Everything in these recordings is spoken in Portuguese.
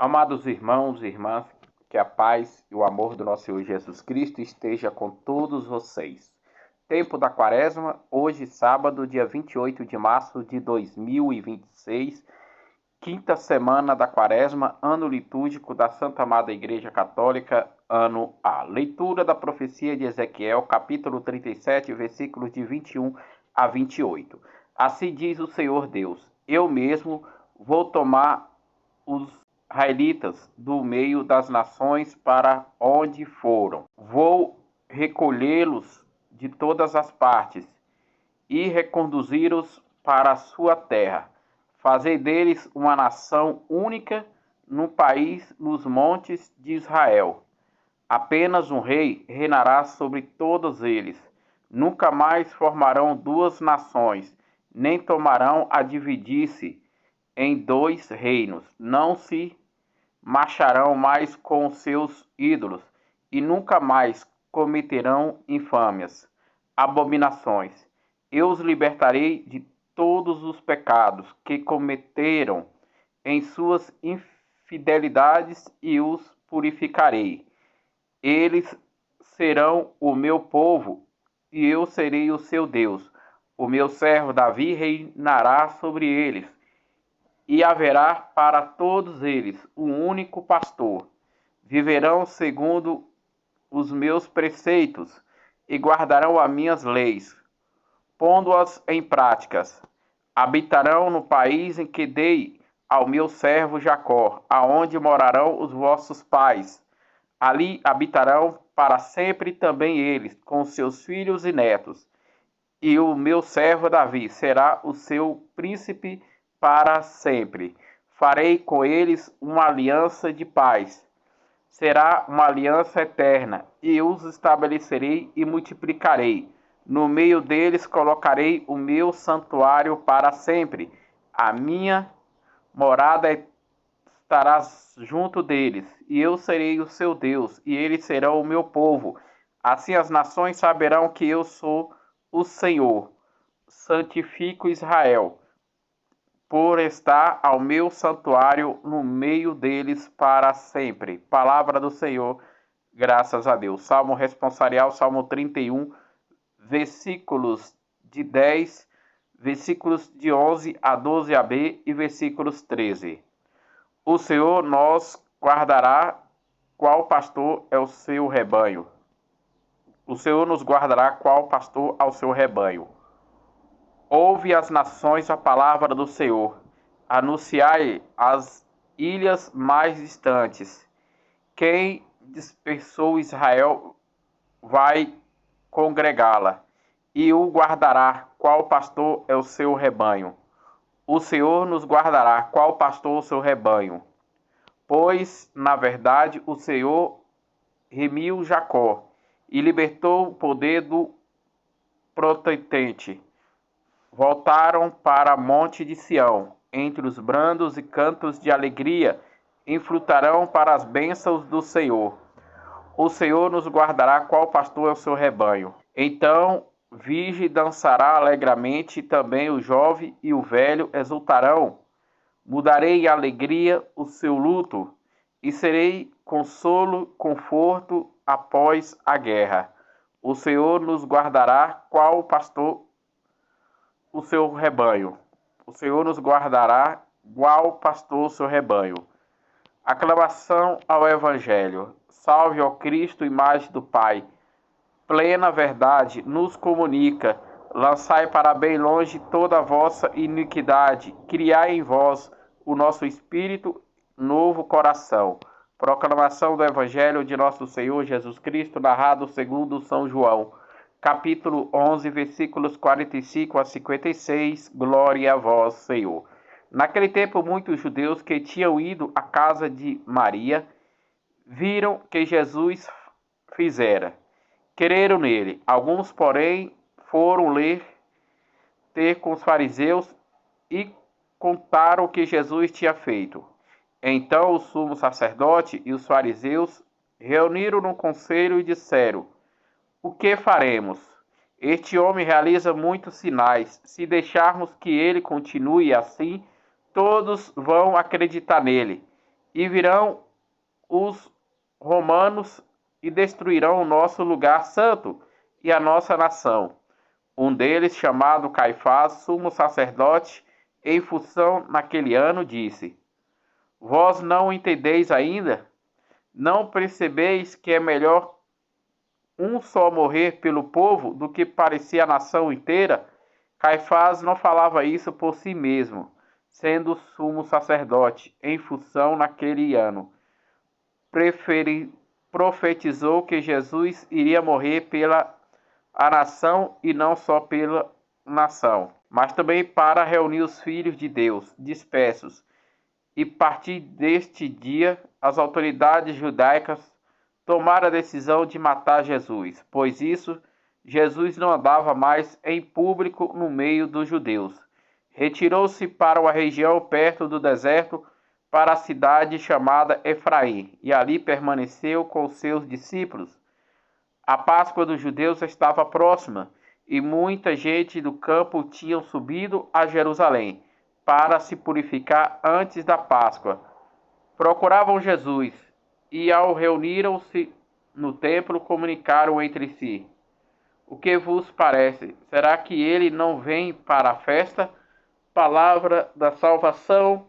Amados irmãos e irmãs, que a paz e o amor do nosso Senhor Jesus Cristo esteja com todos vocês. Tempo da Quaresma, hoje sábado, dia 28 de março de 2026, quinta semana da Quaresma, ano litúrgico da Santa Amada Igreja Católica, ano A. Leitura da profecia de Ezequiel, capítulo 37, versículos de 21 a 28. Assim diz o Senhor Deus: eu mesmo vou tomar os israelitas do meio das nações para onde foram. Vou recolhê-los de todas as partes e reconduzi-los para a sua terra. Fazer deles uma nação única no país, nos montes de Israel. Apenas um rei reinará sobre todos eles. Nunca mais formarão duas nações, nem tomarão a dividir-se em dois reinos. Não se marcharão mais com seus ídolos, e nunca mais cometerão infâmias, abominações. Eu os libertarei de todos os pecados que cometeram em suas infidelidades e os purificarei. Eles serão o meu povo e eu serei o seu Deus. O meu servo Davi reinará sobre eles, e haverá para todos eles um único pastor. Viverão segundo os meus preceitos e guardarão as minhas leis, pondo-as em práticas. Habitarão no país em que dei ao meu servo Jacó, aonde morarão os vossos pais. Ali habitarão para sempre também eles, com seus filhos e netos. E o meu servo Davi será o seu príncipe para sempre. Farei com eles uma aliança de paz. Será uma aliança eterna, e os estabelecerei e multiplicarei. No meio deles colocarei o meu santuário para sempre. A minha morada estará junto deles, e eu serei o seu Deus, e eles serão o meu povo. Assim as nações saberão que eu sou o Senhor. Santifico Israel, por estar ao meu santuário no meio deles para sempre. Palavra do Senhor, graças a Deus. Salmo responsorial, Salmo 31, versículos de 10, versículos de 11 a 12b e versículos 13. O Senhor nos guardará, qual pastor é o seu rebanho. O Senhor nos guardará, qual pastor ao seu rebanho. Ouve as nações a palavra do Senhor, anunciai as ilhas mais distantes. Quem dispersou Israel vai congregá-la, e o guardará, qual pastor é o seu rebanho. O Senhor nos guardará, qual pastor o seu rebanho. Pois, na verdade, o Senhor remiu Jacó, e libertou o poder do prototente. Voltaram para monte de Sião, entre os brandos e cantos de alegria, enfrutarão para as bênçãos do Senhor. O Senhor nos guardará, qual pastor é o seu rebanho. Então, virgem dançará alegremente, também o jovem e o velho exultarão. Mudarei em alegria o seu luto, e serei consolo, conforto após a guerra. O Senhor nos guardará, qual pastor o seu rebanho. O Senhor nos guardará, qual pastor o seu rebanho. Aclamação ao Evangelho. Salve ao Cristo, imagem do Pai. Plena verdade nos comunica. Lançai para bem longe toda a vossa iniquidade. Criai em vós o nosso espírito, novo coração. Proclamação do Evangelho de nosso Senhor Jesus Cristo, narrado segundo São João. Capítulo 11, versículos 45 a 56, glória a vós, Senhor. Naquele tempo, muitos judeus que tinham ido à casa de Maria, viram que Jesus fizera. Creram nele. Alguns, porém, foram ter com os fariseus e contaram o que Jesus tinha feito. Então o sumo sacerdote e os fariseus reuniram no conselho e disseram: o que faremos? Este homem realiza muitos sinais. Se deixarmos que ele continue assim, todos vão acreditar nele. e virão os romanos e destruirão o nosso lugar santo e a nossa nação. Um deles, chamado Caifás, sumo sacerdote, em função naquele ano, disse: Vós não entendeis ainda? Não percebeis que é melhor um só morrer pelo povo do que parecer a nação inteira? Caifás não falava isso por si mesmo, sendo sumo sacerdote, em função naquele ano. Profetizou que Jesus iria morrer pela a nação e não só pela nação, mas também para reunir os filhos de Deus dispersos. E a partir deste dia, as autoridades judaicas tomaram a decisão de matar Jesus, pois isso, Jesus não andava mais em público no meio dos judeus. Retirou-se para uma região perto do deserto, para a cidade chamada Efraim, e ali permaneceu com seus discípulos. A Páscoa dos judeus estava próxima, e muita gente do campo tinha subido a Jerusalém para se purificar antes da Páscoa. Procuravam Jesus, e ao reuniram-se no templo, comunicaram entre si: O que vos parece? Será que ele não vem para a festa? Palavra da salvação,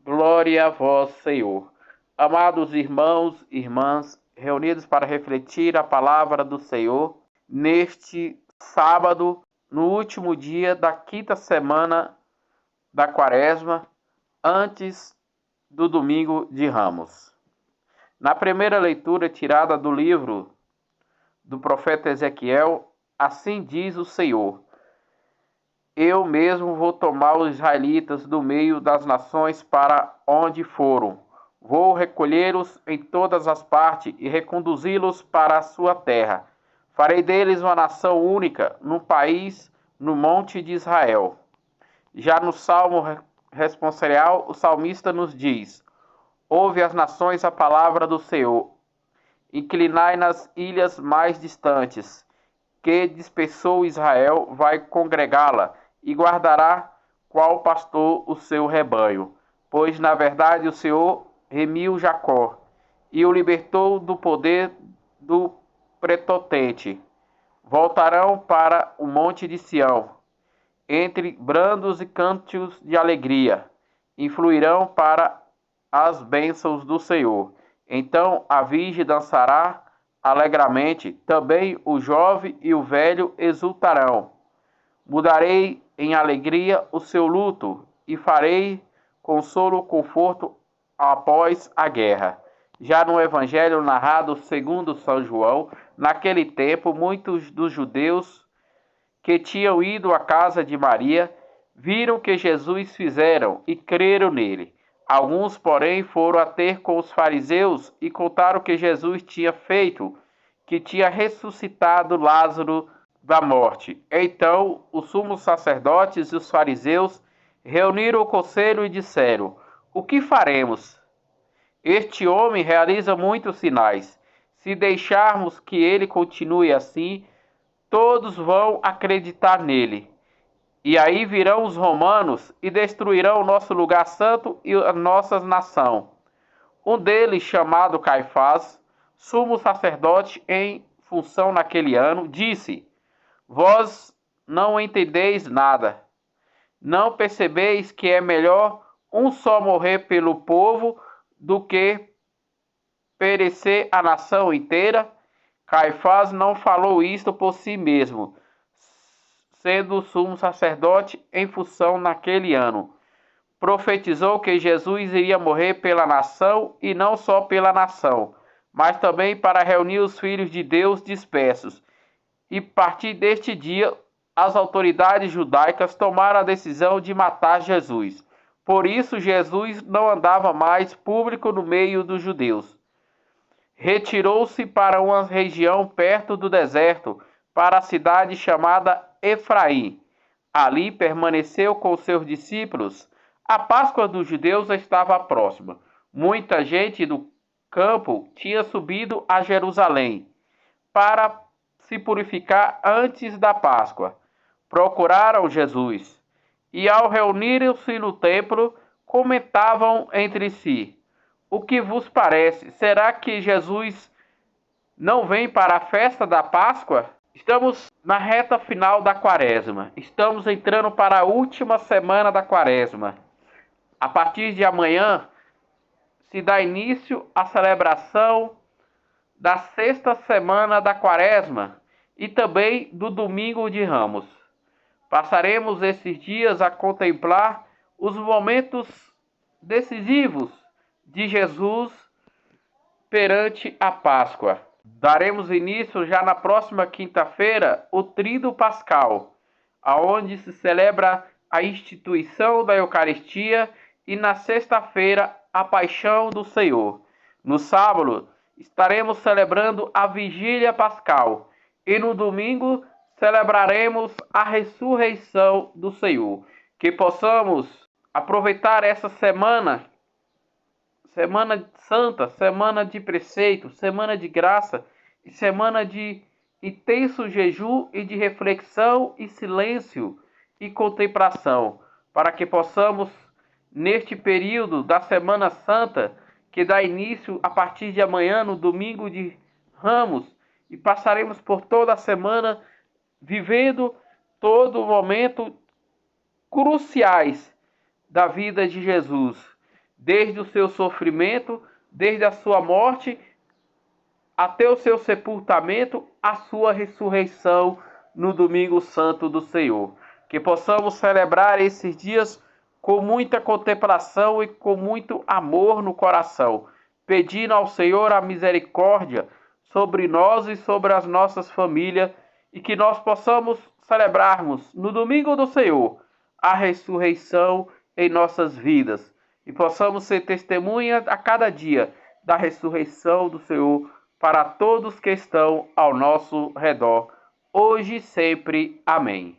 glória a vós, Senhor. Amados irmãos e irmãs, reunidos para refletir a palavra do Senhor, neste sábado, no último dia da quinta semana da Quaresma, antes do domingo de Ramos. Na primeira leitura tirada do livro do profeta Ezequiel, assim diz o Senhor: Eu mesmo vou tomar os israelitas do meio das nações para onde foram. Vou recolhê-los em todas as partes e reconduzi-los para a sua terra. Farei deles uma nação única, num país, no monte de Israel. Já no Salmo responsorial, o salmista nos diz: Ouve as nações a palavra do Senhor. Inclinai nas ilhas mais distantes, que dispersou Israel, vai congregá-la e guardará qual pastor o seu rebanho. Pois, na verdade, o Senhor remiu Jacó e o libertou do poder do prepotente. Voltarão para o monte de Sião, entre brandos e cânticos de alegria, influirão para as bênçãos do Senhor. Então a virgem dançará alegremente, também o jovem e o velho exultarão. Mudarei em alegria o seu luto e farei consolo, conforto após a guerra. Já no evangelho narrado segundo São João, naquele tempo muitos dos judeus que tinham ido à casa de Maria viram o que Jesus fizeram e creram nele. Alguns, porém, foram a ter com os fariseus e contaram o que Jesus tinha feito, que tinha ressuscitado Lázaro da morte. Então, os sumos sacerdotes e os fariseus reuniram o conselho e disseram: O que faremos? Este homem realiza muitos sinais. Se deixarmos que ele continue assim, todos vão acreditar nele. E aí virão os romanos e destruirão o nosso lugar santo e a nossa nação. Um deles, chamado Caifás, sumo sacerdote em função naquele ano, disse: Vós não entendeis nada. Não percebeis que é melhor um só morrer pelo povo do que perecer a nação inteira? Caifás não falou isto por si mesmo, sendo sumo sacerdote em função naquele ano. Profetizou que Jesus iria morrer pela nação e não só pela nação, mas também para reunir os filhos de Deus dispersos. E a partir deste dia, as autoridades judaicas tomaram a decisão de matar Jesus. Por isso, Jesus não andava mais público no meio dos judeus. Retirou-se para uma região perto do deserto, para a cidade chamada Efraim. Ali permaneceu com seus discípulos. A Páscoa dos judeus estava próxima. Muita gente do campo tinha subido a Jerusalém para se purificar antes da Páscoa. Procuraram Jesus e, ao reunirem-se no templo, comentavam entre si: o que vos parece? Será que Jesus não vem para a festa da Páscoa? Estamos na reta final da Quaresma. Estamos entrando para a última semana da Quaresma. A partir de amanhã se dá início à celebração da sexta semana da Quaresma e também do Domingo de Ramos. Passaremos esses dias a contemplar os momentos decisivos de Jesus perante a Páscoa. Daremos início já na próxima quinta-feira o Tríduo Pascal, aonde se celebra a instituição da Eucaristia, e na sexta-feira a Paixão do Senhor. No sábado estaremos celebrando a Vigília Pascal e no domingo celebraremos a ressurreição do Senhor. Que possamos aproveitar essa semana santa, semana de preceito, semana de graça e semana de intenso jejum e de reflexão e silêncio e contemplação, para que possamos, neste período da Semana Santa, que dá início a partir de amanhã, no Domingo de Ramos, e passaremos por toda a semana vivendo todo o momento cruciais da vida de Jesus, desde o seu sofrimento, desde a sua morte, até o seu sepultamento, a sua ressurreição no Domingo Santo do Senhor. Que possamos celebrar esses dias com muita contemplação e com muito amor no coração, pedindo ao Senhor a misericórdia sobre nós e sobre as nossas famílias, e que nós possamos celebrarmos no Domingo do Senhor a ressurreição em nossas vidas, e possamos ser testemunha a cada dia da ressurreição do Senhor para todos que estão ao nosso redor, hoje e sempre. Amém.